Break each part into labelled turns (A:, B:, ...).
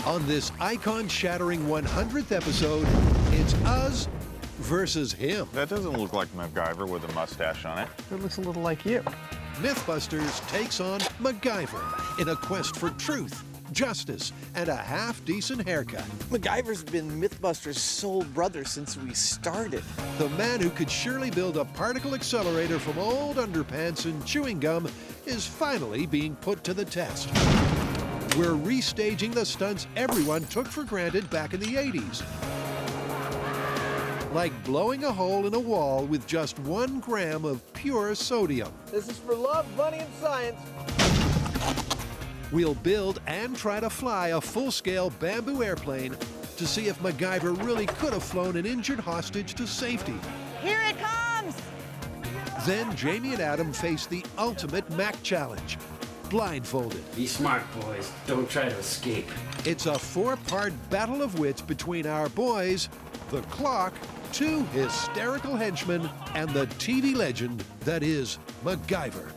A: On this icon-shattering 100th episode, it's us versus him.
B: That doesn't look like MacGyver with a mustache on it.
C: It looks a little like you.
A: MythBusters takes on MacGyver in a quest for truth, justice, and a half-decent haircut.
D: MacGyver's been MythBusters' soul brother since we started.
A: The man who could surely build a particle accelerator from old underpants and chewing gum is finally being put to the test. We're restaging the stunts everyone took for granted back in the 80s. Like blowing a hole in a wall with just 1 gram of pure sodium.
D: This is for love, money, and science.
A: We'll build and try to fly a full-scale bamboo airplane to see if MacGyver really could have flown an injured hostage to safety.
E: Here it comes!
A: Then Jamie and Adam face the ultimate Mac challenge, blindfolded.
F: Be smart, boys. Don't try to escape.
A: It's a 4-part battle of wits between our boys, the clock, 2 hysterical henchmen, and the TV legend that is MacGyver.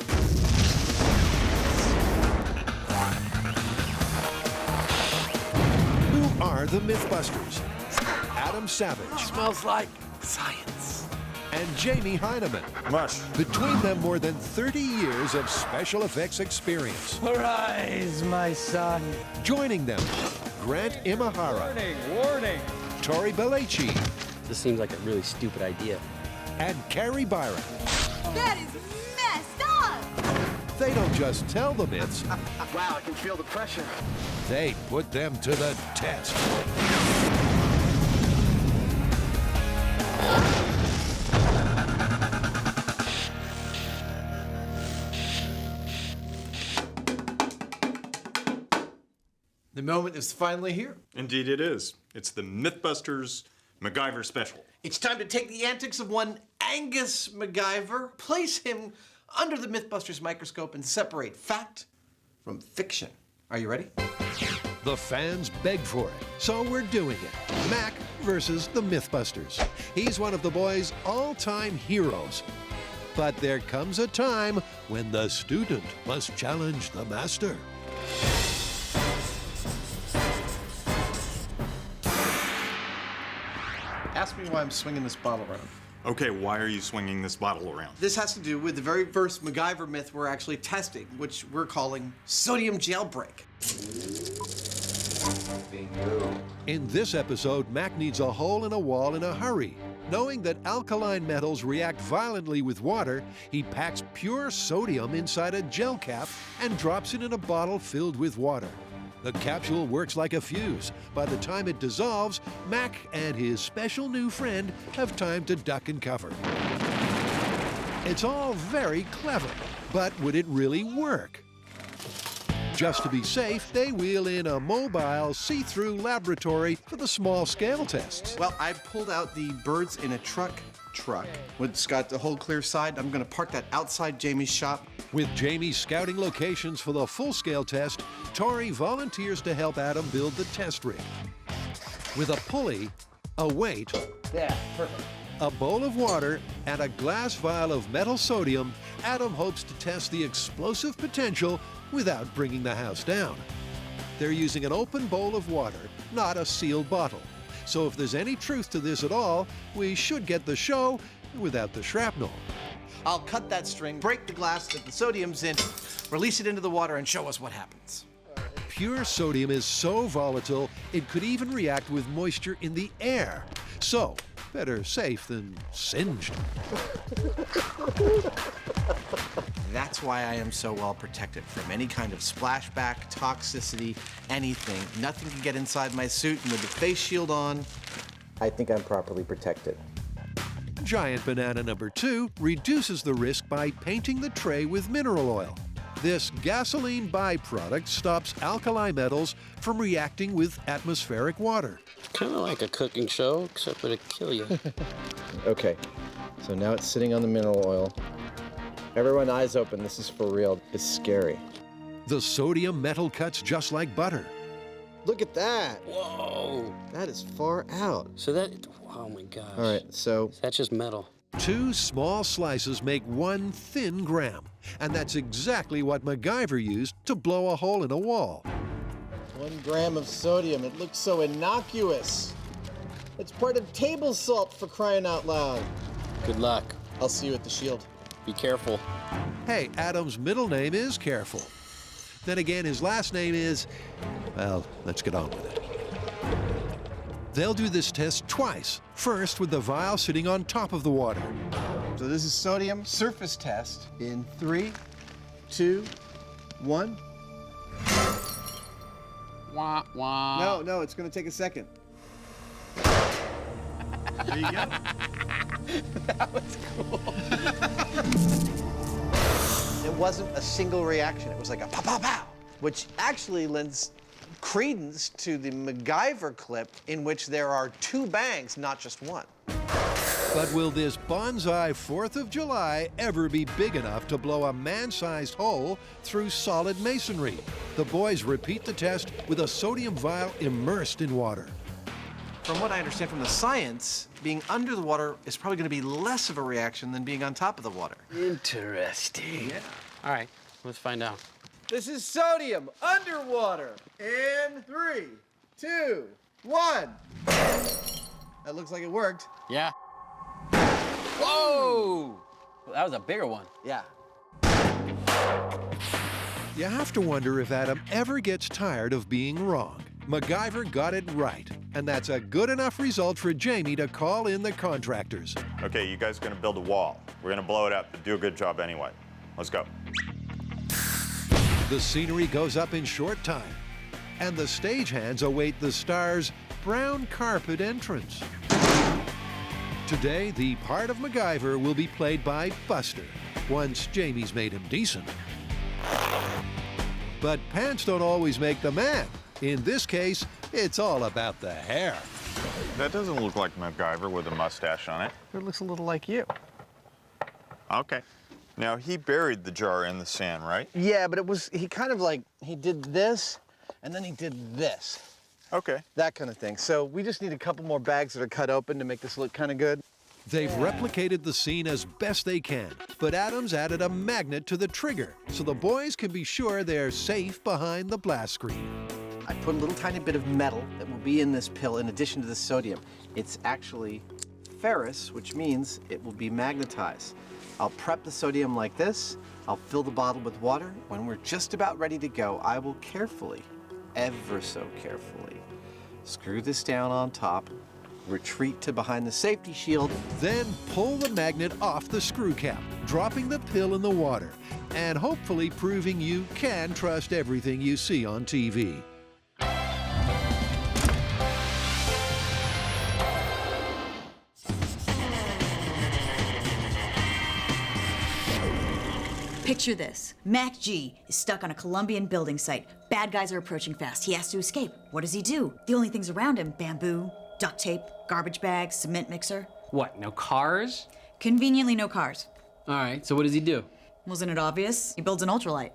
A: Who are the MythBusters? Adam Savage.
D: Smells like science.
A: And Jamie Hyneman.
B: Mush.
A: Between them, more than 30 years of special effects experience.
C: Arise, my son.
A: Joining them, Grant Imahara.
C: Warning.
A: Tori Belleci.
F: This seems like a really stupid idea.
A: And Carrie Byron.
E: That is messed up!
A: They don't just tell the myths,
D: Wow, I can feel the pressure.
A: they put them to the test.
D: The moment is finally here.
B: Indeed it is. It's the MythBusters MacGyver special.
D: It's time to take the antics of one Angus MacGyver, place him under the MythBusters microscope, and separate fact from fiction. Are you ready?
A: The fans begged for it, so we're doing it. Mac versus the MythBusters. He's one of the boys' all-time heroes. But there comes a time when the student must challenge the master.
D: Ask me why I'm swinging this bottle around.
B: Okay, why are you swinging this bottle around?
D: This has to do with the very first MacGyver myth we're actually testing, which we're calling sodium jailbreak.
A: In this episode, Mac needs a hole in a wall in a hurry. Knowing that alkaline metals react violently with water, he packs pure sodium inside a gel cap and drops it in a bottle filled with water. The capsule works like a fuse. By the time it dissolves, Mac and his special new friend have time to duck and cover. It's all very clever, but would it really work? Just to be safe, they wheel in a mobile, see-through laboratory for the small-scale tests.
D: Well, I pulled out the birds in a truck. It's got the whole clear side. I'm gonna park that outside Jamie's shop.
A: With Jamie scouting locations for the full-scale test, Tori volunteers to help Adam build the test rig. With a pulley, a weight,
F: Yeah, perfect.
A: a bowl of water, and a glass vial of metal sodium, Adam hopes to test the explosive potential without bringing the house down. They're using an open bowl of water, not a sealed bottle. So if there's any truth to this at all, we should get the show without the shrapnel.
D: I'll cut that string, break the glass that the sodium's in, release it into the water, and show us what happens.
A: Pure sodium is so volatile, it could even react with moisture in the air. So, better safe than singed.
D: That's why I am so well protected from any kind of splashback, toxicity, anything. Nothing can get inside my suit, and with the face shield on, I think I'm properly protected.
A: Giant banana number 2 reduces the risk by painting the tray with mineral oil. This gasoline byproduct stops alkali metals from reacting with atmospheric water.
F: Kind of like a cooking show, except it'd kill you.
G: Okay, so now it's sitting on the mineral oil. Everyone eyes open, this is for real. It's scary.
A: The sodium metal cuts just like butter.
G: Look at that!
F: Whoa.
G: That is far out.
F: So that, oh my gosh.
G: All right, so
F: That's just metal.
A: 2 small slices make 1 thin gram, and that's exactly what MacGyver used to blow a hole in a wall.
G: 1 gram of sodium. It looks so innocuous. It's part of table salt, for crying out loud.
F: Good luck.
G: I'll see you at the shield.
F: Be careful.
A: Hey, Adam's middle name is Careful. Then again, his last name is, well, let's get on with it. They'll do this test twice. First with the vial sitting on top of the water.
G: So this is sodium surface test in 3, 2, 1.
F: Wah, wah.
G: No, it's gonna take a second.
D: There you go.
G: That was cool.
D: It wasn't a single reaction. It was like a pow, pow, pow, which actually lends credence to the MacGyver clip in which there are 2 bangs, not just 1.
A: But will this bonsai 4th of July ever be big enough to blow a man-sized hole through solid masonry? The boys repeat the test with a sodium vial immersed in water.
D: From what I understand from the science, being under the water is probably going to be less of a reaction than being on top of the water.
F: Interesting. Yeah. All right, let's find out.
G: This is sodium underwater in 3, 2, 1. That looks like it worked.
F: Yeah. Whoa! Well, that was a bigger one.
G: Yeah.
A: You have to wonder if Adam ever gets tired of being wrong. MacGyver got it right, and that's a good enough result for Jamie to call in the contractors.
B: Okay, you guys are gonna build a wall. We're gonna blow it up, but do a good job anyway. Let's go.
A: The scenery goes up in short time, and the stagehands await the star's brown carpet entrance. Today, the part of MacGyver will be played by Buster, once Jamie's made him decent. But pants don't always make the man. In this case, it's all about the hair.
B: That doesn't look like MacGyver with a mustache on it.
C: It looks a little like you.
B: Okay. Now, he buried the jar in the sand, right?
G: Yeah, but he kind of like, he did this, and then he did this.
B: Okay.
G: That kind of thing. So we just need a couple more bags that are cut open to make this look kind of good.
A: They've replicated the scene as best they can, but Adam's added a magnet to the trigger, so the boys can be sure they're safe behind the blast screen.
D: I put a little tiny bit of metal that will be in this pill in addition to the sodium. It's actually ferrous, which means it will be magnetized. I'll prep the sodium like this. I'll fill the bottle with water. When we're just about ready to go, I will carefully, ever so carefully, screw this down on top, retreat to behind the safety shield.
A: Then pull the magnet off the screw cap, dropping the pill in the water, and hopefully proving you can trust everything you see on TV.
E: Picture this. Mac G is stuck on a Colombian building site. Bad guys are approaching fast. He has to escape. What does he do? The only things around him, bamboo, duct tape, garbage bags, cement mixer.
C: What, no cars?
E: Conveniently no cars.
C: All right, so what does he do?
E: Wasn't it obvious? He builds an ultralight.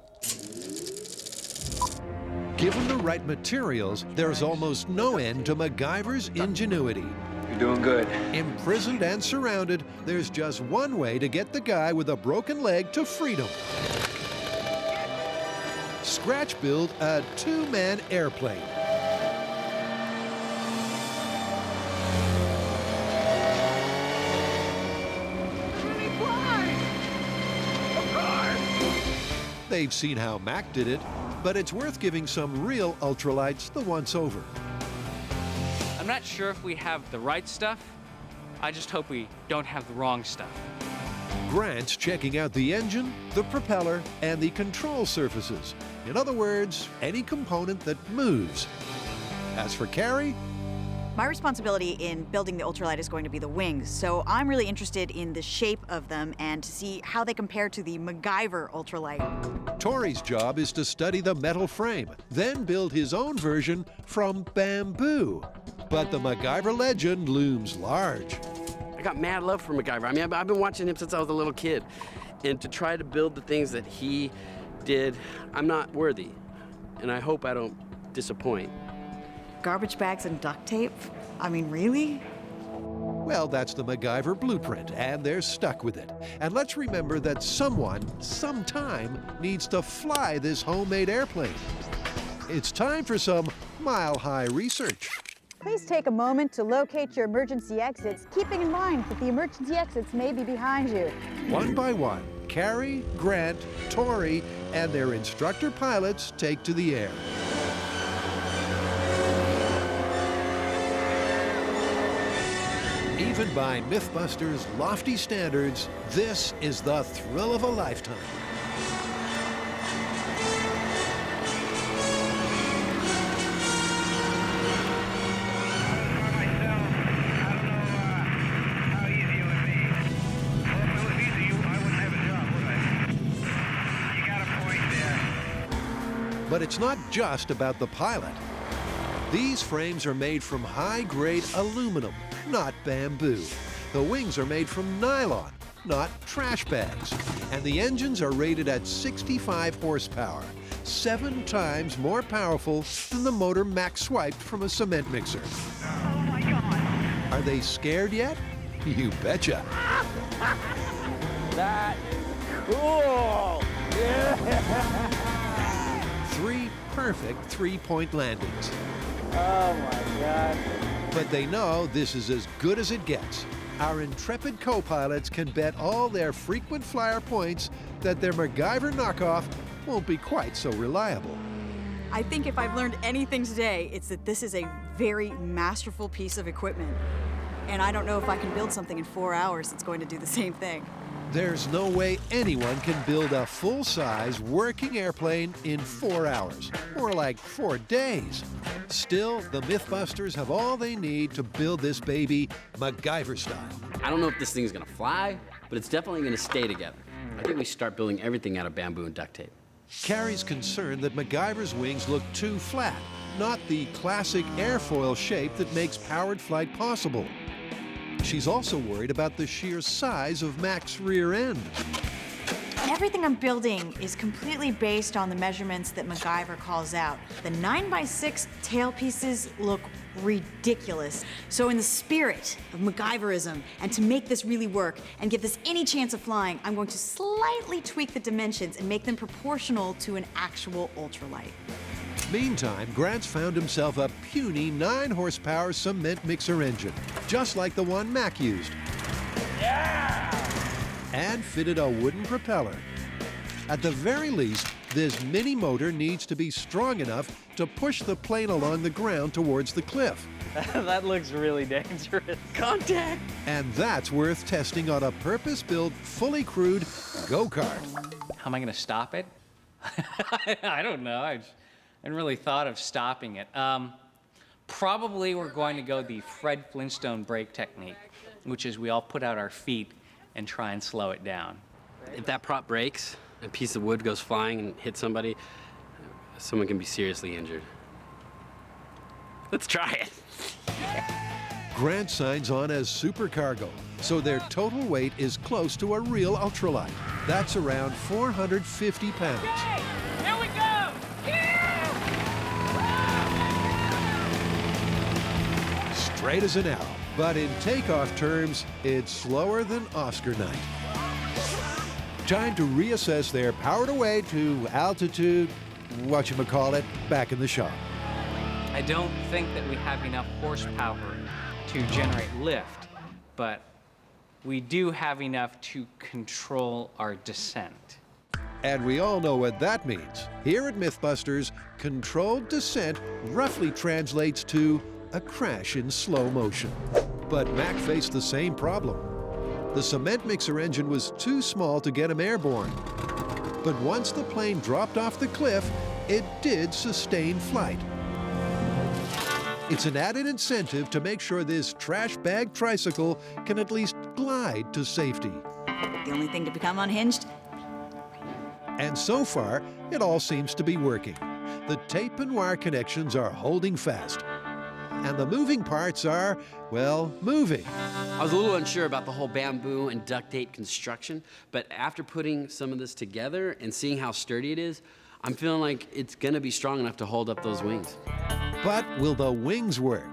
A: Given the right materials, there's almost no end to MacGyver's ingenuity.
C: You're doing good.
A: Imprisoned and surrounded, there's just one way to get the guy with a broken leg to freedom. Scratch build a 2-man airplane. They've seen how Mac did it, but it's worth giving some real ultralights the once-over.
H: I'm not sure if we have the right stuff. I just hope we don't have the wrong stuff.
A: Grant's checking out the engine, the propeller, and the control surfaces. In other words, any component that moves. As for Carrie,
E: My responsibility in building the ultralight is going to be the wings, so I'm really interested in the shape of them and to see how they compare to the MacGyver ultralight.
A: Tori's job is to study the metal frame, then build his own version from bamboo. But the MacGyver legend looms large.
F: I got mad love for MacGyver. I mean, I've been watching him since I was a little kid. And to try to build the things that he did, I'm not worthy. And I hope I don't disappoint.
E: Garbage bags and duct tape? I mean, really?
A: Well, that's the MacGyver blueprint, and they're stuck with it. And let's remember that someone, sometime, needs to fly this homemade airplane. It's time for some mile-high research.
I: Please take a moment to locate your emergency exits, keeping in mind that the emergency exits may be behind you.
A: One by one, Carrie, Grant, Tori, and their instructor pilots take to the air. Even by MythBusters' lofty standards, this is the thrill of a lifetime. But it's not just about the pilot. These frames are made from high-grade aluminum, not bamboo. The wings are made from nylon, not trash bags. And the engines are rated at 65 horsepower, 7 times more powerful than the motor Mac swiped from a cement mixer.
J: Oh my God!
A: Are they scared yet? You betcha.
J: That is cool! Yeah.
A: 3 perfect three-point landings.
J: Oh my God.
A: But they know this is as good as it gets. Our intrepid co-pilots can bet all their frequent flyer points that their MacGyver knockoff won't be quite so reliable.
E: I think if I've learned anything today, it's that this is a very masterful piece of equipment. And I don't know if I can build something in 4 hours that's going to do the same thing.
A: There's no way anyone can build a full-size working airplane in 4 hours, or like 4 days. Still, the MythBusters have all they need to build this baby MacGyver-style.
F: I don't know if this thing's gonna fly, but it's definitely gonna stay together. I think we start building everything out of bamboo and duct tape.
A: Carrie's concerned that MacGyver's wings look too flat, not the classic airfoil shape that makes powered flight possible. She's also worried about the sheer size of Mac's rear end.
E: Everything I'm building is completely based on the measurements that MacGyver calls out. The 9x6 tail pieces look ridiculous. So in the spirit of MacGyverism, and to make this really work and give this any chance of flying, I'm going to slightly tweak the dimensions and make them proportional to an actual ultralight.
A: Meantime, Grant's found himself a puny 9-horsepower cement mixer engine, just like the one Mac used.
J: Yeah!
A: And fitted a wooden propeller. At the very least, this mini motor needs to be strong enough to push the plane along the ground towards the cliff.
J: That looks really dangerous.
F: Contact!
A: And that's worth testing on a purpose-built, fully crewed go-kart.
H: How am I going to stop it? I don't know. I hadn't really thought of stopping it. Probably we're going to go the Fred Flintstone brake technique, which is we all put out our feet and try and slow it down.
F: If that prop breaks, a piece of wood goes flying and hits somebody, someone can be seriously injured. Let's try it.
A: Grant signs on as supercargo, so their total weight is close to a real ultralight. That's around 450 pounds.
J: Okay, here we go!
A: Straight as an arrow, but in takeoff terms, it's slower than Oscar night. Time to reassess their power to weight to altitude, whatchamacallit, back in the shop.
H: I don't think that we have enough horsepower to generate lift, but we do have enough to control our descent.
A: And we all know what that means. Here at MythBusters, controlled descent roughly translates to a crash in slow motion. But Mac faced the same problem. The cement mixer engine was too small to get him airborne. But once the plane dropped off the cliff, it did sustain flight. It's an added incentive to make sure this trash bag tricycle can at least glide to safety.
E: The only thing to become unhinged?
A: And so far, it all seems to be working. The tape and wire connections are holding fast. And the moving parts are, well, moving.
F: I was a little unsure about the whole bamboo and duct tape construction, but after putting some of this together and seeing how sturdy it is, I'm feeling like it's gonna be strong enough to hold up those wings.
A: But will the wings work?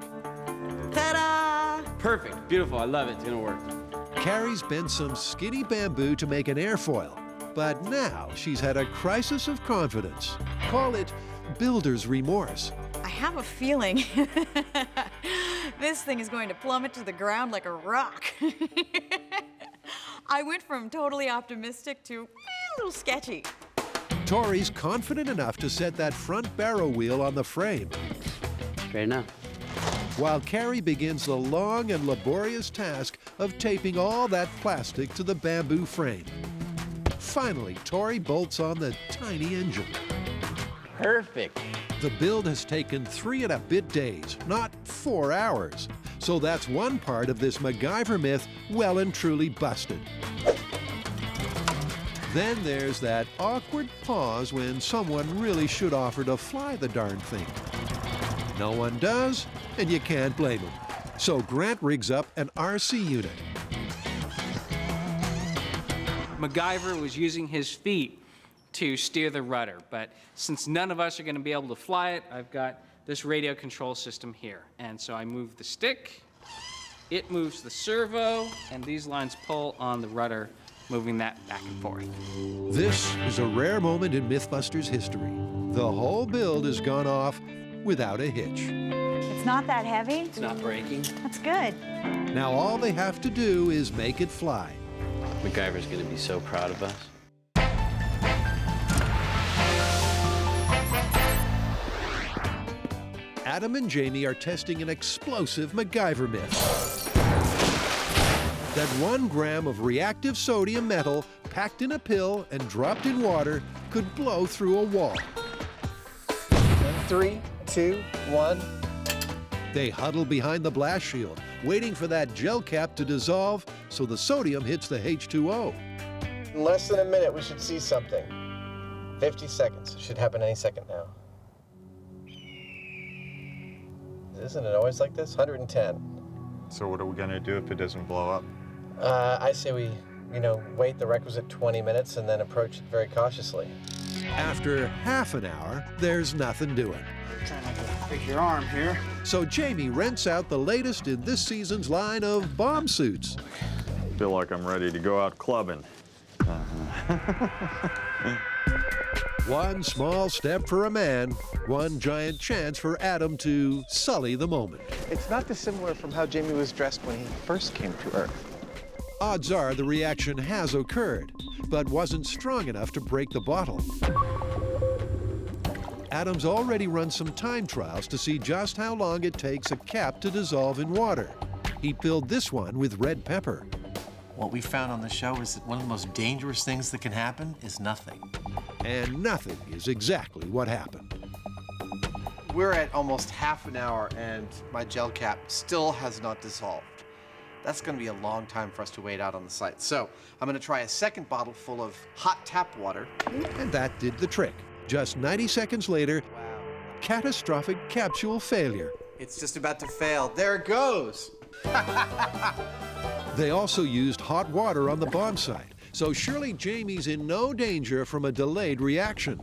E: Ta-da!
F: Perfect, beautiful, I love it, it's gonna work.
A: Carrie's bent some skinny bamboo to make an airfoil. But now she's had a crisis of confidence. Call it builder's remorse.
E: I have a feeling this thing is going to plummet to the ground like a rock. I went from totally optimistic to a little sketchy.
A: Tori's confident enough to set that front barrow wheel on the frame,
F: Great enough.
A: while Carrie begins the long and laborious task of taping all that plastic to the bamboo frame. Finally, Tori bolts on the tiny engine.
F: Perfect.
A: The build has taken 3 and a bit days, not 4 hours. So that's one part of this MacGyver myth well and truly busted. Then there's that awkward pause when someone really should offer to fly the darn thing. No one does, and you can't blame him. So Grant rigs up an RC unit.
H: MacGyver was using his feet to steer the rudder, but since none of us are going to be able to fly it, I've got this radio control system here. And so I move the stick, it moves the servo, and these lines pull on the rudder, moving that back and forth.
A: This is a rare moment in MythBusters history. The whole build has gone off without a hitch.
I: It's not that heavy.
F: It's not breaking.
I: That's good.
A: Now all they have to do is make it fly.
F: MacGyver's gonna be so proud of us.
A: Adam and Jamie are testing an explosive MacGyver myth. That 1 gram of reactive sodium metal packed in a pill and dropped in water could blow through a wall.
G: 3, 2, 1.
A: They huddle behind the blast shield, waiting for that gel cap to dissolve so the sodium hits the H2O.
G: In less than a minute, we should see something. 50 seconds. Should happen any second now. Isn't it always like this? 110.
B: So what are we gonna do if it doesn't blow up?
G: I say we, wait the requisite 20 minutes and then approach it very cautiously.
A: After half an hour, there's nothing doing.
J: Trying not to break your arm here.
A: So Jamie rents out the latest in this season's line of bomb suits.
B: I feel like I'm ready to go out clubbing.
A: One small step for a man, one giant chance for Adam to sully the moment.
G: It's not dissimilar from how Jamie was dressed when he first came to Earth.
A: Odds are the reaction has occurred, but wasn't strong enough to break the bottle. Adam's already run some time trials to see just how long it takes a cap to dissolve in water. He filled this one with red pepper.
D: What we found on the show is that one of the most dangerous things that can happen is nothing.
A: And nothing is exactly what happened.
G: We're at almost half an hour and my gel cap still has not dissolved. That's going to be a long time for us to wait out on the site. So I'm going to try a second bottle full of hot tap water.
A: And that did the trick. Just 90 seconds later, catastrophic capsule failure.
G: It's just about to fail. There it goes.
A: They also used hot water on the bomb site, so surely Jamie's in no danger from a delayed reaction.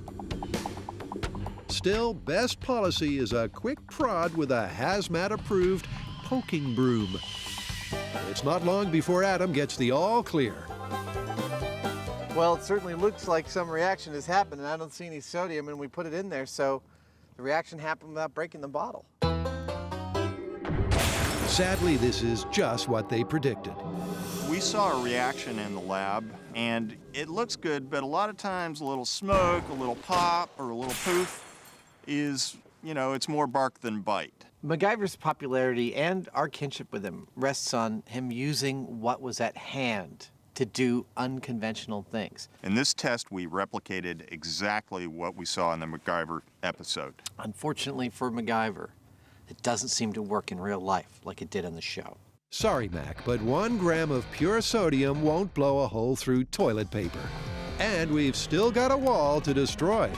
A: Still, best policy is a quick prod with a hazmat-approved poking broom. It's not long before Adam gets the all clear.
G: Well, it certainly looks like some reaction has happened, and I don't see any sodium, and we put it in there, so the reaction happened without breaking the bottle.
A: Sadly, this is just what they predicted.
B: We saw a reaction in the lab, and it looks good, but a lot of times a little smoke, a little pop, or a little poof is, it's more bark than bite.
D: MacGyver's popularity and our kinship with him rests on him using what was at hand to do unconventional things.
B: In this test, we replicated exactly what we saw in the MacGyver episode.
D: Unfortunately for MacGyver, it doesn't seem to work in real life like it did in the show.
A: Sorry, Mac, but 1 gram of pure sodium won't blow a hole through toilet paper. And we've still got a wall to destroy.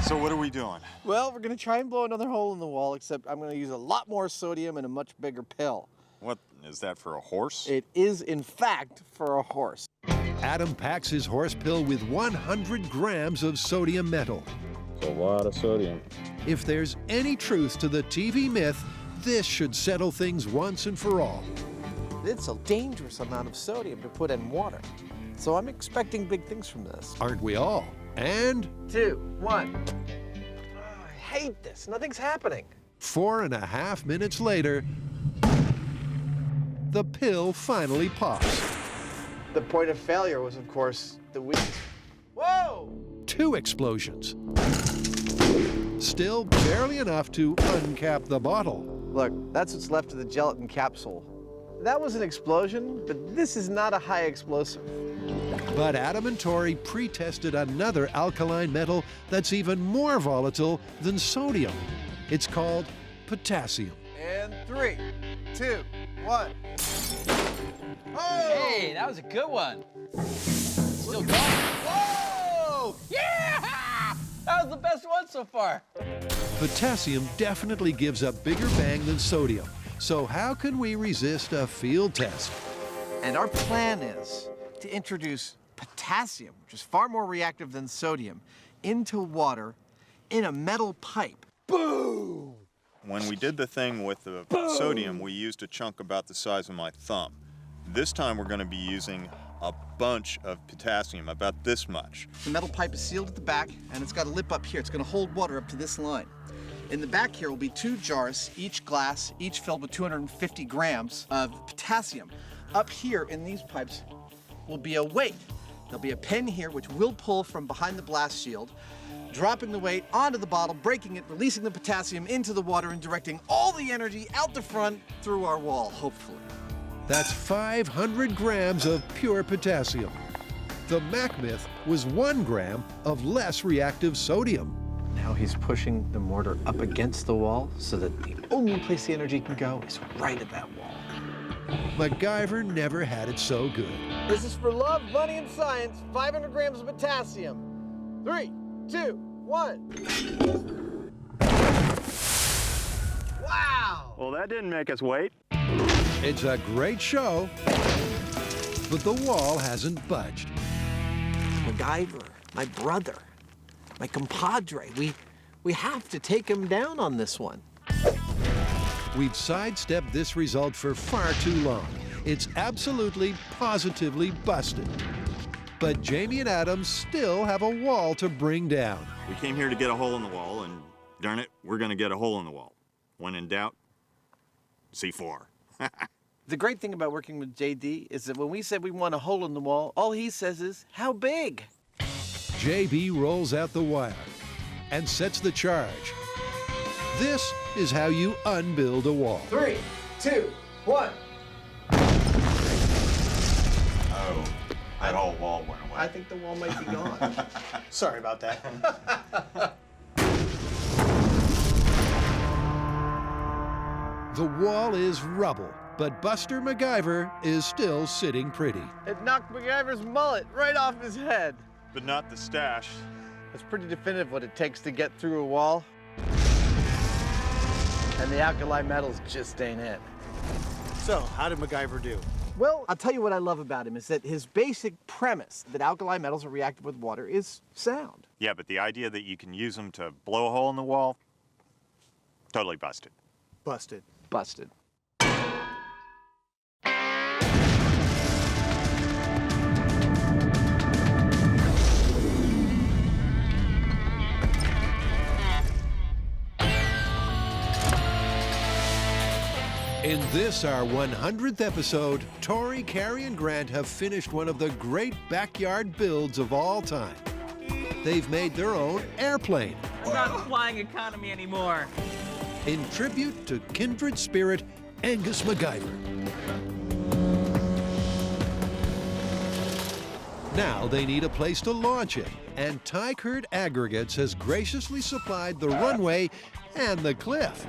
B: So what are we doing?
G: Well, we're going to try and blow another hole in the wall, except I'm going to use a lot more sodium and a much bigger pill.
B: What, is that for a horse?
G: It is, in fact, for a horse.
A: Adam packs his horse pill with 100 grams of sodium metal.
B: A lot of sodium.
A: If there's any truth to the TV myth, this should settle things once and for all.
G: It's a dangerous amount of sodium to put in water. So I'm expecting big things from this.
A: Aren't we all? And
G: 2, 1. hate this. Nothing's happening.
A: 4.5 minutes later, the pill finally pops.
G: The point of failure was, of course, the wheat. Whoa!
A: 2 explosions. Still barely enough to uncap the bottle.
G: Look, that's what's left of the gelatin capsule. That was an explosion, but this is not a high explosive.
A: But Adam and Tori pre-tested another alkaline metal that's even more volatile than sodium. It's called potassium.
G: And 3, 2, 1. Oh!
C: Hey, that was a good one. Still going. Whoa! Yeah! That was the best one so far.
A: Potassium definitely gives a bigger bang than sodium. So how can we resist a field test?
G: And our plan is to introduce potassium, which is far more reactive than sodium, into water in a metal pipe. Boom!
B: When we did the thing with the sodium, we used a chunk about the size of my thumb. This time we're going to be using a bunch of potassium, about this much.
G: The metal pipe is sealed at the back, and it's got a lip up here. It's going to hold water up to this line. In the back here will be 2 jars, each glass, each filled with 250 grams of potassium. Up here in these pipes will be a weight. There'll be a pin here which will pull from behind the blast shield, dropping the weight onto the bottle, breaking it, releasing the potassium into the water, and directing all the energy out the front through our wall, hopefully.
A: That's 500 grams of pure potassium. The Mac myth was 1 gram of less reactive sodium.
G: Now he's pushing the mortar up against the wall so that the only place the energy can go is right at that wall.
A: MacGyver never had it so good.
G: This is for love, money, and science. 500 grams of potassium. 3, 2, 1. Wow!
B: Well, that didn't make us wait.
A: It's a great show, but the wall hasn't budged.
G: MacGyver, my brother, my compadre, we have to take him down on this one.
A: We've sidestepped this result for far too long. It's absolutely, positively busted. But Jamie and Adam still have a wall to bring down.
B: We came here to get a hole in the wall, and darn it, we're going to get a hole in the wall. When in doubt, C4.
G: The great thing about working with JD is that when we said we want a hole in the wall, all he says is, how big?
A: JB rolls out the wire and sets the charge. This is how you unbuild a wall.
G: 3, 2, 1.
B: Oh, that whole wall went away.
G: I think the wall might be gone.
J: Sorry about that.
A: The wall is rubble, but Buster MacGyver is still sitting pretty.
G: It knocked MacGyver's mullet right off his head.
B: But not the stash.
G: It's pretty definitive what it takes to get through a wall. And the alkali metals just ain't it.
J: So, how did MacGyver do?
G: Well, I'll tell you what I love about him is that his basic premise that alkali metals are reactive with water is sound.
B: Yeah, but the idea that you can use them to blow a hole in the wall, totally busted.
J: Busted.
G: Busted.
A: In this, our 100th episode, Tori, Carrie, and Grant have finished one of the great backyard builds of all time. They've made their own airplane.
K: I'm not flying economy anymore.
A: In tribute to kindred spirit Angus MacGyver. Now they need a place to launch it, and Tykert Aggregates has graciously supplied the runway and the cliff.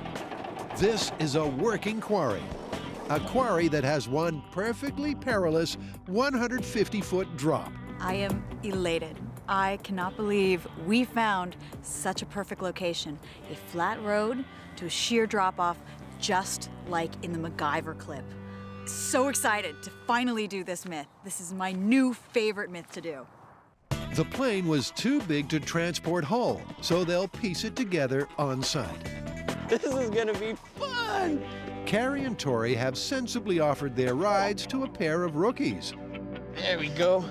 A: This is a working quarry. A quarry that has one perfectly perilous 150-foot drop.
E: I am elated. I cannot believe we found such a perfect location. A flat road to a sheer drop-off, just like in the MacGyver clip. So excited to finally do this myth. This is my new favorite myth to do.
A: The plane was too big to transport home, so they'll piece it together on site.
F: This is gonna be fun!
A: Carrie and Tori have sensibly offered their rides to a pair of rookies.
F: There we go.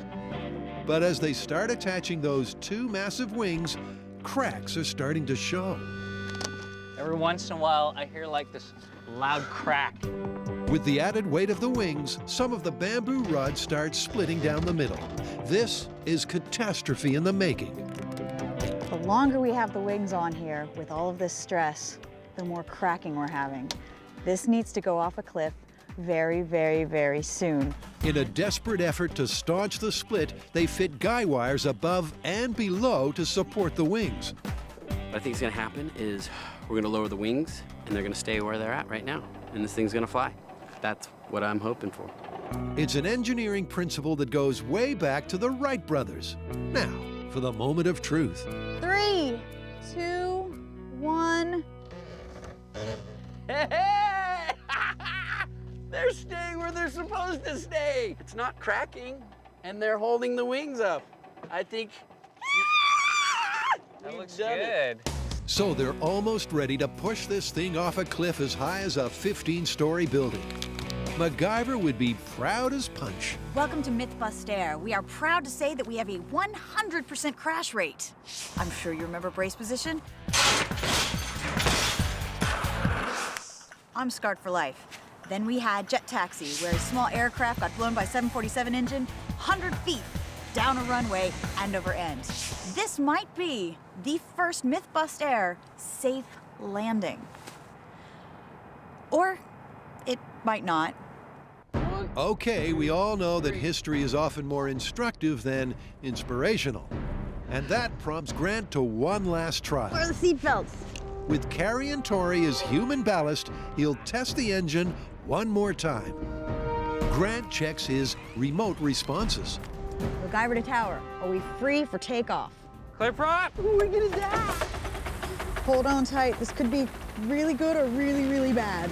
A: But as they start attaching those 2 massive wings, cracks are starting to show.
H: every once in a while, I hear like this loud crack.
A: With the added weight of the wings, some of the bamboo rods start splitting down the middle. This is catastrophe in the making.
I: The longer we have the wings on here, with all of this stress, the more cracking we're having. This needs to go off a cliff very, very, very soon.
A: In a desperate effort to staunch the split, they fit guy wires above and below to support the wings.
F: What I think is going to happen is we're going to lower the wings, and they're going to stay where they're at right now, and this thing's going to fly. That's what I'm hoping for.
A: It's an engineering principle that goes way back to the Wright brothers. Now, for the moment of truth.
I: 3, 2, 1.
F: Hey! They're staying where they're supposed to stay. It's not cracking, and they're holding the wings up. I think
H: That looks good.
A: So they're almost ready to push this thing off a cliff as high as a 15-story building. MacGyver would be proud as punch.
E: Welcome to MythBusters. We are proud to say that we have a 100% crash rate. I'm sure you remember brace position. I'm scarred for life. Then we had jet taxi, where a small aircraft got blown by 747 engine 100 feet down a runway end over end. This might be the first MythBusters safe landing. Or it might not.
A: Okay, we all know that history is often more instructive than inspirational. And that prompts Grant to one last try.
I: Where are the seatbelts?
A: With Carrie and Tori as human ballast, he'll test the engine one more time. Grant checks his remote responses.
I: MacGyver to tower. Are we free for takeoff?
H: Clear prop.
I: Ooh, we're gonna die. Hold on tight. This could be really good or really, really bad.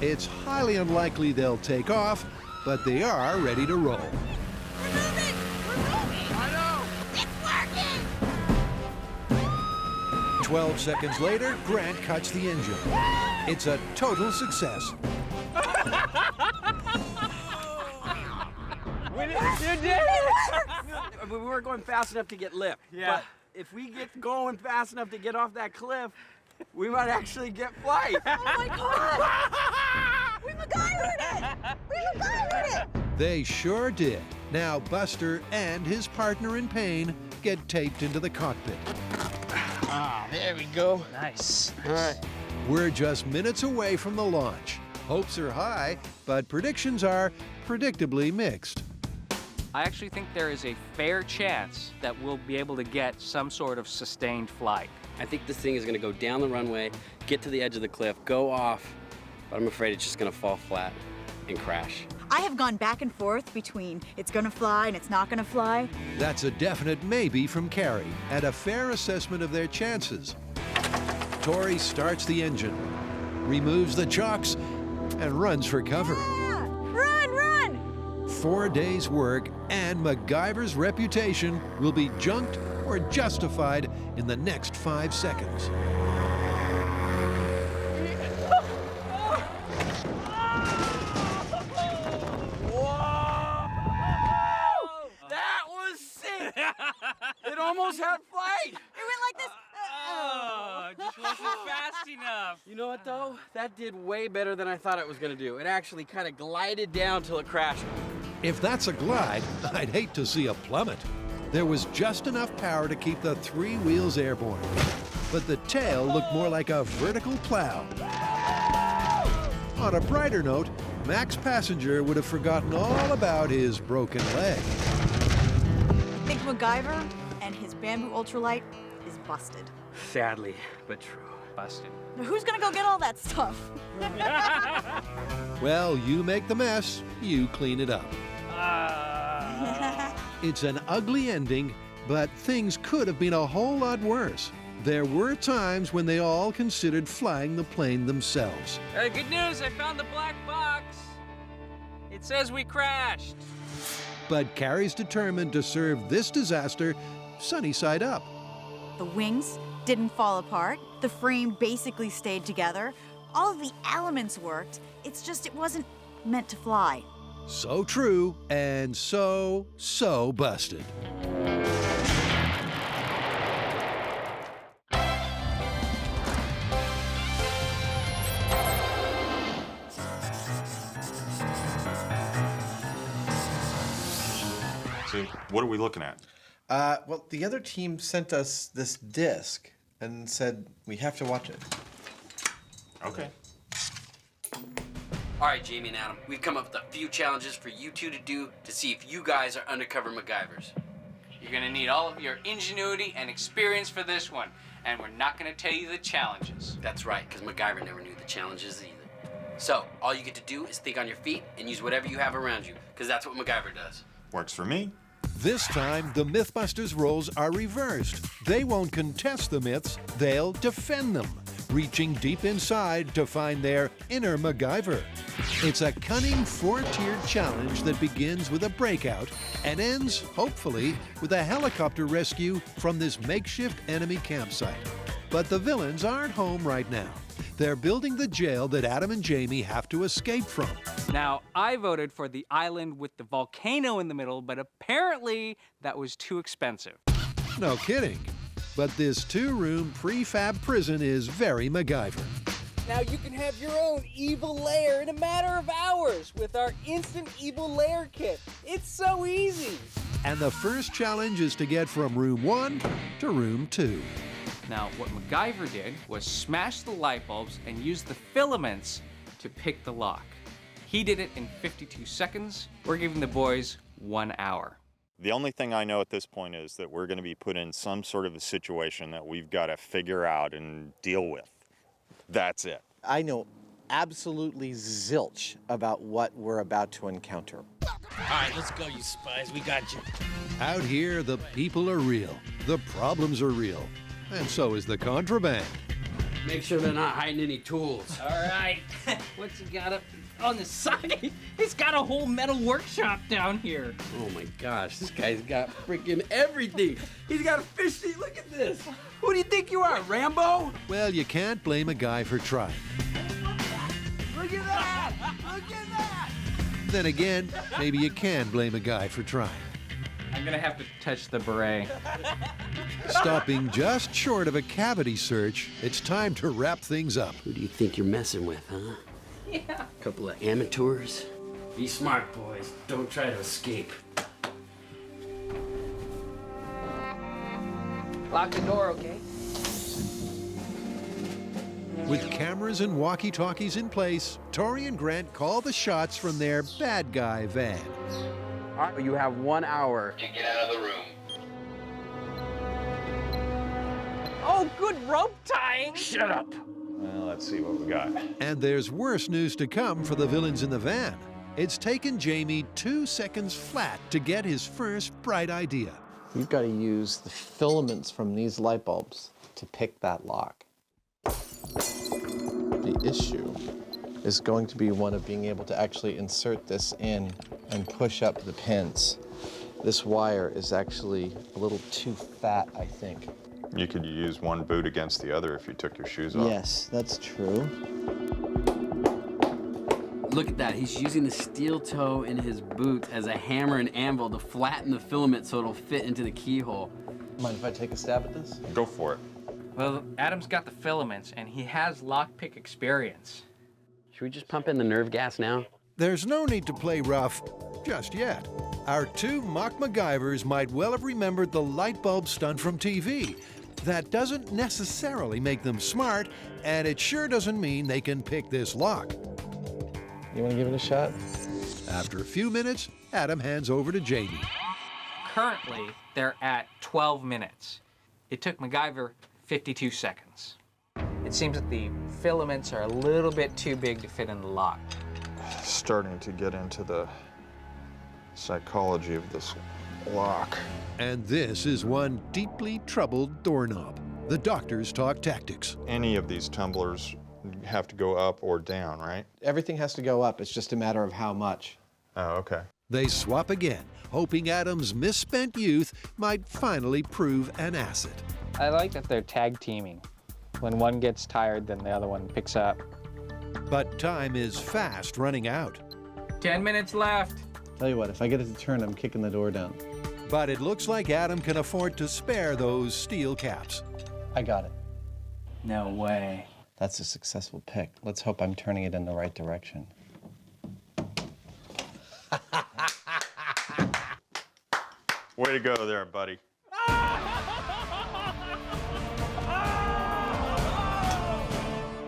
A: It's highly unlikely they'll take off, but they are ready to roll.
E: We're moving! We're moving!
F: I know!
E: It's working!
A: 12 seconds later, Grant cuts the engine. It's a total success.
F: You did it! We weren't going fast enough to get lift.
H: Yeah.
F: But if we get going fast enough to get off that cliff, we might actually get flight.
E: Oh my God! We MacGyvered it! We MacGyvered it!
A: They sure did. Now Buster and his partner in pain get taped into the cockpit.
F: Ah, there we go.
H: Nice.
F: All right.
A: We're just minutes away from the launch. Hopes are high, but predictions are predictably mixed.
H: I actually think there is a fair chance that we'll be able to get some sort of sustained flight.
F: I think this thing is going to go down the runway, get to the edge of the cliff, go off, but I'm afraid it's just going to fall flat and crash.
E: I have gone back and forth between it's gonna fly and it's not gonna fly.
A: That's a definite maybe from Carrie and a fair assessment of their chances. Tori starts the engine, removes the chocks, and runs for cover.
E: Ah, run, run!
A: 4 days' work and MacGyver's reputation will be junked or justified in the next 5 seconds.
F: That was sick! It almost had flight!
E: It went like this.
H: Oh, just wasn't fast enough.
F: You know what, though? That did way better than I thought it was going to do. It actually kind of glided down till it crashed.
A: If that's a glide, I'd hate to see a plummet. There was just enough power to keep the 3 wheels airborne, but the tail looked more like a vertical plow. On a brighter note, Mac's passenger would have forgotten all about his broken leg.
E: I think MacGyver and his bamboo ultralight is busted.
F: Sadly, but true.
H: Busted.
E: Now who's gonna go get all that stuff?
A: Well, you make the mess, you clean it up. It's an ugly ending, but things could have been a whole lot worse. There were times when they all considered flying the plane themselves.
H: Good news, I found the black box. It says we crashed.
A: But Carrie's determined to serve this disaster sunny side up.
E: The wings didn't fall apart. The frame basically stayed together. All of the elements worked. It's just it wasn't meant to fly.
A: So true and so busted.
B: So what are we looking at?
G: Well, the other team sent us this disc and said we have to watch it.
B: Okay.
F: All right, Jamie and Adam, we've come up with a few challenges for you two to do to see if you guys are undercover MacGyvers.
H: You're gonna need all of your ingenuity and experience for this one, and we're not gonna tell you the challenges.
F: That's right, because MacGyver never knew the challenges either. So, all you get to do is think on your feet and use whatever you have around you, because that's what MacGyver does.
B: Works for me.
A: This time, the Mythbusters roles are reversed. They won't contest the myths, they'll defend them, reaching deep inside to find their inner MacGyver. It's a cunning four-tiered challenge that begins with a breakout and ends, hopefully, with a helicopter rescue from this makeshift enemy campsite. But the villains aren't home right now. They're building the jail that Adam and Jamie have to escape from.
H: Now, I voted for the island with the volcano in the middle, but apparently that was too expensive.
A: No kidding. But this two-room prefab prison is very MacGyver.
C: Now you can have your own evil lair in a matter of hours with our instant evil lair kit. It's so easy.
A: And the first challenge is to get from room 1 to room 2.
H: Now, what MacGyver did was smash the light bulbs and use the filaments to pick the lock. He did it in 52 seconds. We're giving the boys 1 hour.
B: The only thing I know at this point is that we're going to be put in some sort of a situation that we've got to figure out and deal with. That's it.
D: I know absolutely zilch about what we're about to encounter.
F: All right, let's go, you spies. We got you.
A: Out here, the people are real, the problems are real, and so is the contraband.
F: Make sure they're not hiding any tools.
K: All right. What's he got up on the side? He's got a whole metal workshop down here.
F: Oh my gosh, this guy's got freaking everything. He's got a fish tank. Look at this. Who do you think you are, Rambo?
A: Well, you can't blame a guy for trying.
F: Look at that! Look at that!
A: Then again, maybe you can blame a guy for trying.
H: I'm gonna have to touch the beret.
A: Stopping just short of a cavity search, it's time to wrap things up.
F: Who do you think you're messing with, huh?
K: Yeah.
F: Couple of amateurs. Be smart, boys. Don't try to escape.
K: Lock the door, okay?
A: With cameras and walkie-talkies in place, Tori and Grant call the shots from their bad guy van.
F: All right, you have 1 hour to get out of the room.
K: Oh, good rope tying.
F: Shut up.
B: Well, let's see what we got.
A: And there's worse news to come for the villains in the van. It's taken Jamie 2 seconds flat to get his first bright idea.
D: You've got to use the filaments from these light bulbs to pick that lock. The issue is going to be one of being able to actually insert this in and push up the pins. This wire is actually a little too fat, I think.
B: You could use one boot against the other if you took your shoes off.
D: Yes, that's true.
F: Look at that. He's using the steel toe in his boot as a hammer and anvil to flatten the filament so it'll fit into the keyhole.
D: Mind if I take a stab at this?
B: Go for it.
H: Well, Adam's got the filaments, and he has lockpick experience.
F: Should we just pump in the nerve gas now?
A: There's no need to play rough just yet. Our two mock MacGyvers might well have remembered the light bulb stunt from TV. That doesn't necessarily make them smart, and it sure doesn't mean they can pick this lock.
D: You want to give it a shot?
A: After a few minutes, Adam hands over to Jamie.
H: Currently, they're at 12 minutes. It took MacGyver 52 seconds. It seems that the filaments are a little bit too big to fit in the lock.
B: Starting to get into the psychology of this lock.
A: And this is one deeply troubled doorknob. The doctors talk tactics.
B: Any of these tumblers have to go up or down, right?
D: Everything has to go up. It's just a matter of how much.
B: Oh, okay.
A: They swap again, hoping Adam's misspent youth might finally prove an asset.
H: I like that they're tag teaming. When one gets tired, then the other one picks up.
A: But time is fast running out.
H: 10 minutes left.
D: Tell you what, if I get it to turn, I'm kicking the door down.
A: But it looks like Adam can afford to spare those steel caps.
D: I got it.
H: No way.
D: That's a successful pick. Let's hope I'm turning it in the right direction.
B: to go there, buddy.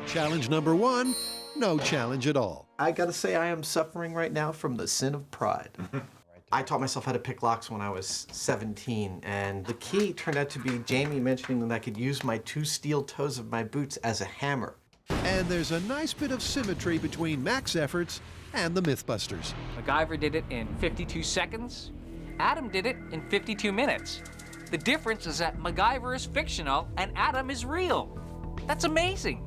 A: Challenge number 1, no challenge at all.
D: I gotta say, I am suffering right now from the sin of pride. I taught myself how to pick locks when I was 17, and the key turned out to be Jamie mentioning that I could use my 2 steel toes of my boots as a hammer.
A: And there's a nice bit of symmetry between Mac's efforts and the MythBusters.
H: MacGyver did it in 52 seconds. Adam did it in 52 minutes. The difference is that MacGyver is fictional and Adam is real. That's amazing.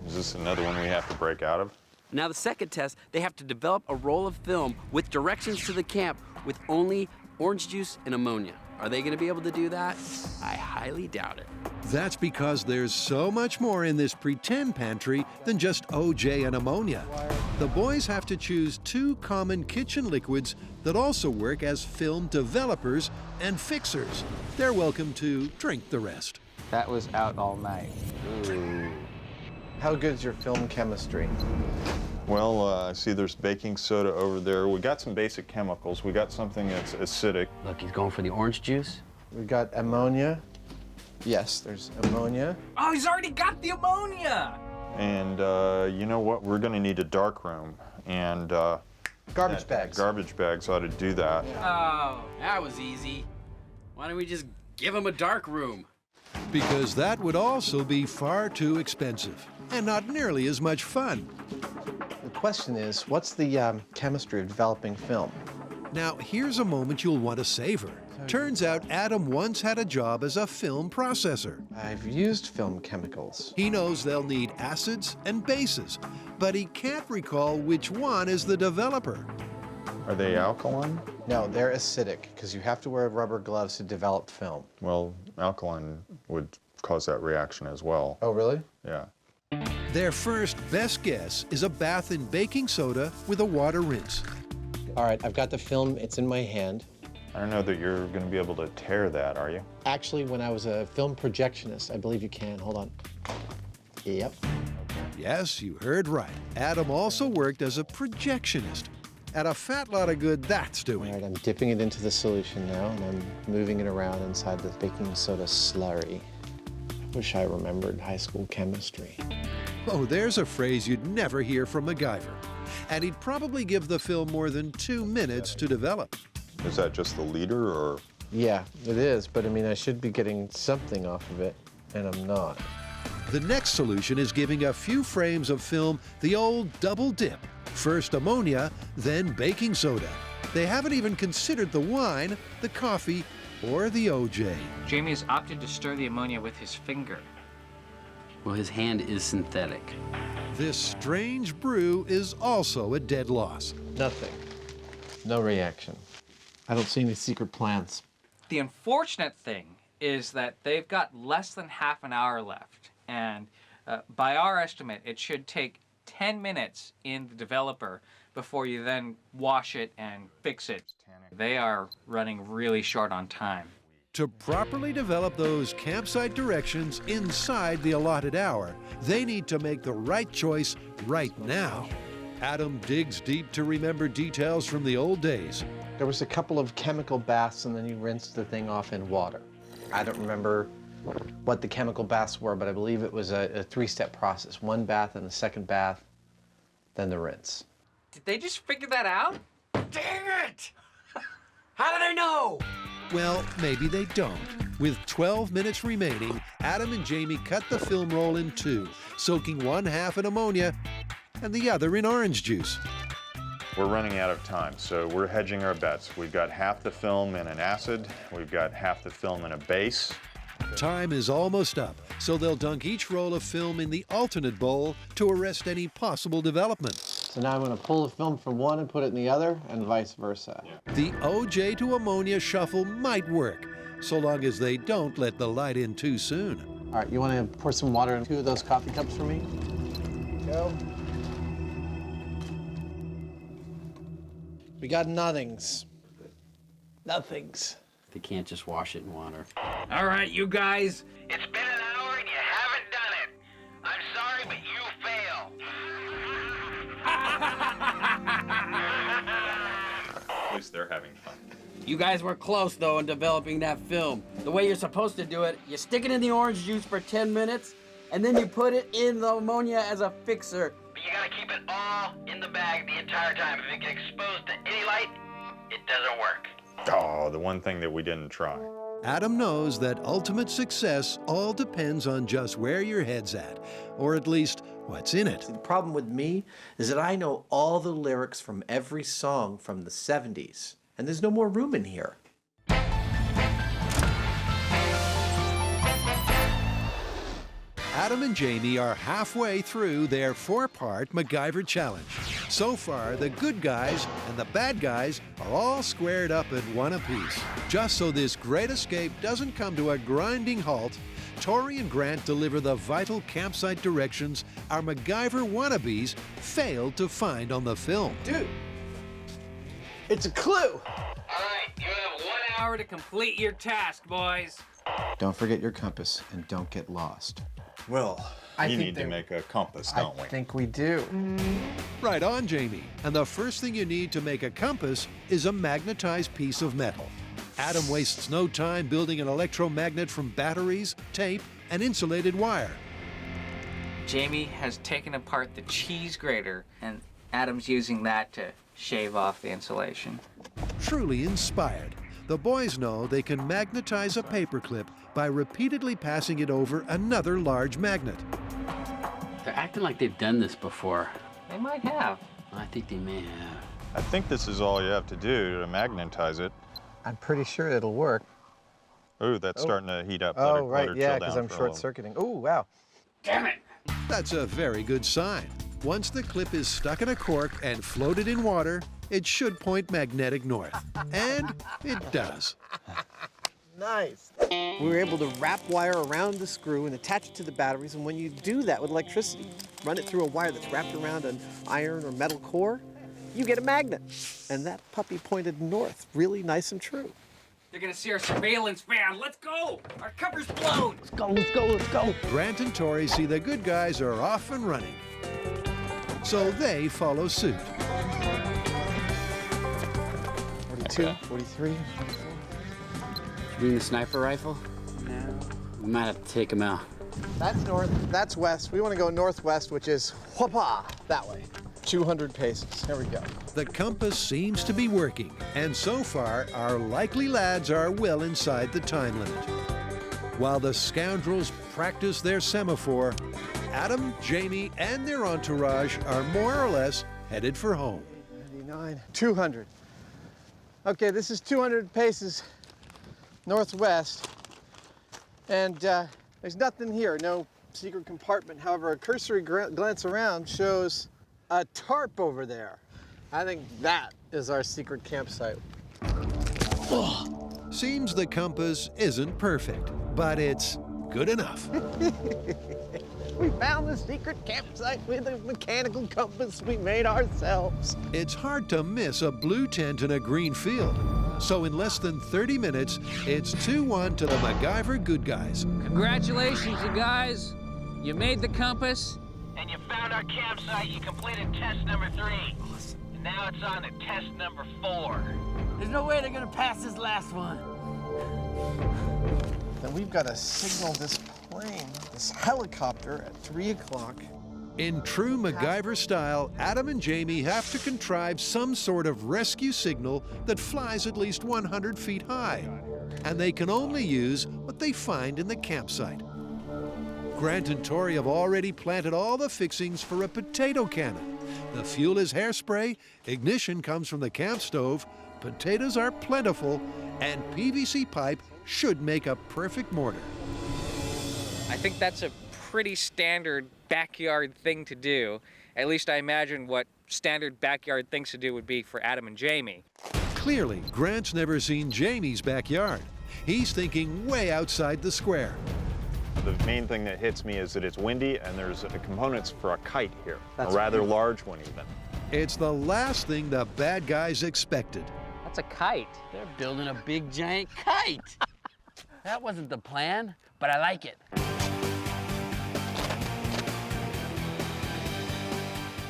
B: Is this another one we have to break out of?
F: Now the second test, they have to develop a roll of film with directions to the camp with only orange juice and ammonia. Are they gonna be able to do that? I highly doubt it.
A: That's because there's so much more in this pretend pantry than just OJ and ammonia. The boys have to choose 2 common kitchen liquids that also work as film developers and fixers. They're welcome to drink the rest.
H: That was out all night.
G: How good is your film chemistry?
B: Well, I see there's baking soda over there. We got some basic chemicals. We got something that's acidic.
F: Look, he's going for the orange juice.
G: We got ammonia. Yes, there's ammonia.
H: Oh, he's already got the ammonia!
B: And you know what? We're gonna need a dark room. And
G: Garbage bags.
B: Garbage bags ought to do that.
F: Oh, that was easy. Why don't we just give him a dark room?
A: Because that would also be far too expensive and not nearly as much fun.
G: The question is, what's the chemistry of developing film?
A: Now, here's a moment you'll want to savor. Turns out Adam once had a job as a film processor.
G: I've used film chemicals.
A: He knows they'll need acids and bases, but he can't recall which one is the developer.
B: Are they alkaline?
G: No, they're acidic, because you have to wear rubber gloves to develop film.
B: Well, alkaline would cause that reaction as well.
G: Oh, really?
B: Yeah.
A: Their first best guess is a bath in baking soda with a water rinse.
G: All right, I've got the film. It's in my hand.
B: I don't know that you're going to be able to tear that, are you?
G: Actually, when I was a film projectionist, I believe you can. Hold on. Yep.
A: Yes, you heard right. Adam also worked as a projectionist. And a fat lot of good that's
G: All
A: doing.
G: right, I'm dipping it into the solution now, and I'm moving it around inside the baking soda slurry. Wish I remembered high school chemistry.
A: Oh, there's a phrase you'd never hear from MacGyver. And he'd probably give the film more than 2 minutes to develop.
B: Is that just the leader, or?
G: Yeah, it is, but I mean, I should be getting something off of it, and I'm not.
A: The next solution is giving a few frames of film the old double dip. First ammonia, then baking soda. They haven't even considered the wine, the coffee, or the OJ.
H: Jamie has opted to stir the ammonia with his finger.
F: Well, his hand is synthetic.
A: This strange brew is also a dead loss.
G: Nothing. No reaction. I don't see any secret plans.
H: The unfortunate thing is that they've got less than half an hour left. And by our estimate, it should take 10 minutes in the developer before you then wash it and fix it. They are running really short on time.
A: To properly develop those campsite directions inside the allotted hour, they need to make the right choice right now. Adam digs deep to remember details from the old days.
G: There was a couple of chemical baths, and then you rinsed the thing off in water. I don't remember what the chemical baths were, but I believe it was a 3-step process. 1 bath and a 2nd bath, then the rinse.
H: Did they just figure that out?
F: Dang it! How do they know?
A: Well, maybe they don't. With 12 minutes remaining, Adam and Jamie cut the film roll in 2, soaking 1/2 in ammonia and the other in orange juice.
B: We're running out of time, so we're hedging our bets. We've got half the film in an acid, we've got half the film in a base.
A: Time is almost up, so they'll dunk each roll of film in the alternate bowl to arrest any possible development.
G: So now I'm going to pull the film from one and put it in the other, and vice versa.
A: The OJ to ammonia shuffle might work, so long as they don't let the light in too soon.
G: All right, you want to pour some water in 2 of those coffee cups for me? Go. We got nothings. Nothings.
F: They can't just wash it in water.
K: All right, you guys.
L: It's been an hour and you haven't done it. I'm sorry, but you failed.
B: At least they're having fun.
F: You guys were close, though, in developing that film. The way you're supposed to do it, you stick it in the orange juice for 10 minutes, and then you put it in the ammonia as a fixer.
L: But you gotta keep it all in the bag the entire time. If it gets exposed to any light, it doesn't work.
B: Oh, the one thing that we didn't try.
A: Adam knows that ultimate success all depends on just where your head's at, or at least what's in it.
D: The problem with me is that I know all the lyrics from every song from the 70s, and there's no more room in here.
A: Adam and Jamie are halfway through their 4-part MacGyver challenge. So far, the good guys and the bad guys are all squared up at one apiece. Just so this great escape doesn't come to a grinding halt, Tori and Grant deliver the vital campsite directions our MacGyver wannabes failed to find on the film.
G: Dude, it's a clue.
L: All right, you have 1 hour
K: To complete your task, boys.
D: Don't forget your compass and don't get lost.
G: Well,
B: You need to make a compass, don't we?
G: I think we do.
A: Right on, Jamie. And the first thing you need to make a compass is a magnetized piece of metal. Adam wastes no time building an electromagnet from batteries, tape, and insulated wire.
H: Jamie has taken apart the cheese grater, and Adam's using that to shave off the insulation.
A: Truly inspired, the boys know they can magnetize a paperclip by repeatedly passing it over another large magnet.
F: They're acting like they've done this before.
H: They might have.
F: I think they may have.
B: I think this is all you have to do to magnetize it.
G: I'm pretty sure it'll work.
B: Ooh, that's starting to heat up. Let
G: Oh,
B: it
G: right,
B: chill
G: yeah,
B: down
G: because I'm
B: for a little.
G: short-circuiting. Oh, wow.
K: Damn it!
A: That's a very good sign. Once the clip is stuck in a cork and floated in water, it should point magnetic north. And it does.
G: Nice. We were able to wrap wire around the screw and attach it to the batteries, and when you do that with electricity, run it through a wire that's wrapped around an iron or metal core, you get a magnet. And that puppy pointed north, really nice and true.
K: They're gonna see our surveillance van. Let's go! Our cover's blown!
G: Let's go, let's go, let's go.
A: Grant and Tori see the good guys are off and running. So they follow suit.
G: 42, 43, 44.
F: You mean the sniper rifle?
G: No.
F: We might have to take him out.
G: That's north, that's west. We want to go northwest, which is whoopah, that way. 200 paces. There we go.
A: The compass seems to be working, and so far, our likely lads are well inside the time limit. While the scoundrels practice their semaphore, Adam, Jamie, and their entourage are more or less headed for home.
G: 99, 200. Okay, this is 200 paces northwest, and there's nothing here, no secret compartment. However, a cursory glance around shows a tarp over there. I think that is our secret campsite.
A: Seems the compass isn't perfect, but it's good enough.
G: We found the secret campsite with a mechanical compass we made ourselves.
A: It's hard to miss a blue tent in a green field. So in less than 30 minutes, it's 2-1 to the MacGyver good guys.
K: Congratulations, you guys. You made the compass.
L: And you found our campsite. You completed test number 3. Awesome. And now it's on to test number 4.
F: There's no way they're gonna pass this last one.
G: Then we've got to signal this plane, this helicopter at 3 o'clock.
A: In true MacGyver style, Adam and Jamie have to contrive some sort of rescue signal that flies at least 100 feet high. And they can only use what they find in the campsite. Grant and Tori have already planted all the fixings for a potato cannon. The fuel is hairspray, ignition comes from the camp stove, potatoes are plentiful, and PVC pipe should make a perfect mortar.
H: I think that's a pretty standard backyard thing to do. At least I imagine what standard backyard things to do would be for Adam and Jamie.
A: Clearly, Grant's never seen Jamie's backyard. He's thinking way outside the square.
B: The main thing that hits me is that it's windy and there's components for a kite here, a rather large one even.
A: It's the last thing the bad guys expected.
H: That's a kite.
F: They're building a big giant kite. That wasn't the plan, but I like it.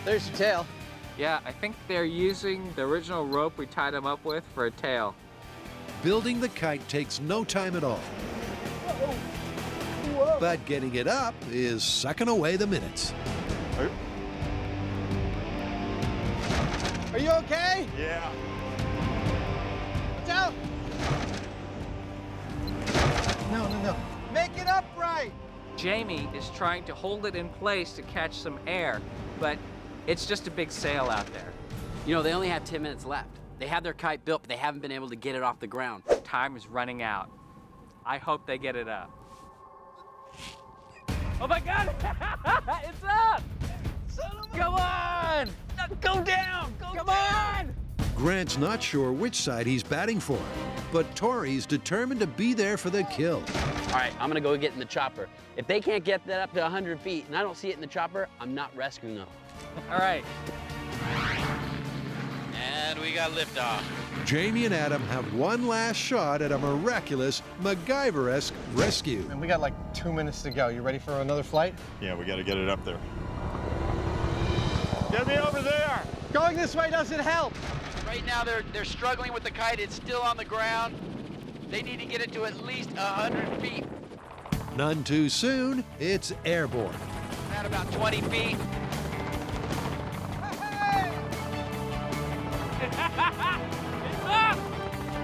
G: There's your tail.
H: Yeah, I think they're using the original rope we tied them up with for a tail.
A: Building the kite takes no time at all. But getting it up is sucking away the minutes.
J: Are you okay?
B: Yeah.
J: Watch out! No. Make it upright!
H: Jamie is trying to hold it in place to catch some air, but it's just a big sail out there.
F: You know, they only have 10 minutes left. They have their kite built, but they haven't been able to get it off the ground.
H: Time is running out. I hope they get it up. Oh my God! It's up! Come on! Go down! Come on!
A: Grant's not sure which side he's batting for, but Tori's determined to be there for the kill.
F: All right, I'm gonna go get in the chopper. If they can't get that up to 100 feet and I don't see it in the chopper, I'm not rescuing them.
H: All right.
C: And we got liftoff.
A: Jamie and Adam have one last shot at a miraculous MacGyver-esque rescue.
J: And we got like 2 minutes to go. You ready for another flight?
B: Yeah, we got to get it up there. Get me over there!
J: Going this way doesn't help.
C: Right now they're struggling with the kite. It's still on the ground. They need to get it to at least 100 feet.
A: None too soon, it's airborne.
C: At about 20 feet. It's up!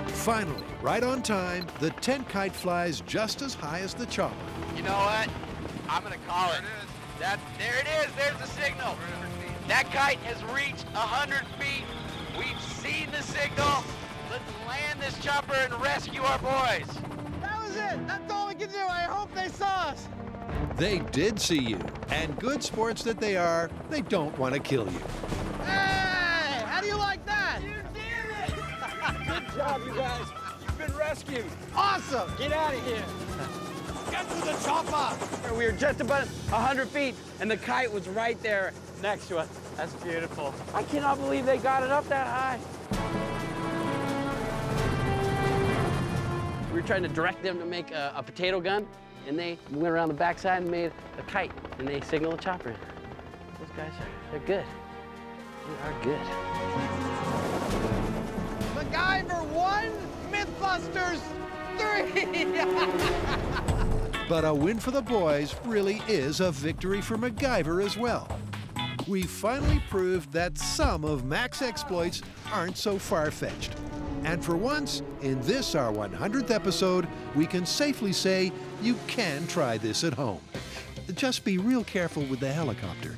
A: Finally, right on time, the tent kite flies just as high as the chopper.
C: You know what? I'm gonna call it. There it is. There's the signal. That kite has reached 100 feet. We've seen the signal. Let's land this chopper and rescue our boys.
J: That was it. That's all we can do. I hope they saw us.
A: They did see you, and good sports that they are, they don't want to kill you.
J: Hey, how do you like that?
K: You did it! Good job, you guys. You've been rescued.
J: Awesome.
K: Get out of here.
J: Get to the chopper.
F: We were just about 100 feet and the kite was right there next to us.
H: That's beautiful.
F: I cannot believe they got it up that high. We were trying to direct them to make a potato gun, and they went around the backside and made a kite, and they signaled a chopper. Those guys, they're good. They are good.
J: MacGyver 1, MythBusters 3.
A: But a win for the boys really is a victory for MacGyver as well. We finally proved that some of Mac's exploits aren't so far-fetched. And for once, in this, our 100th episode, we can safely say you can try this at home. Just be real careful with the helicopter.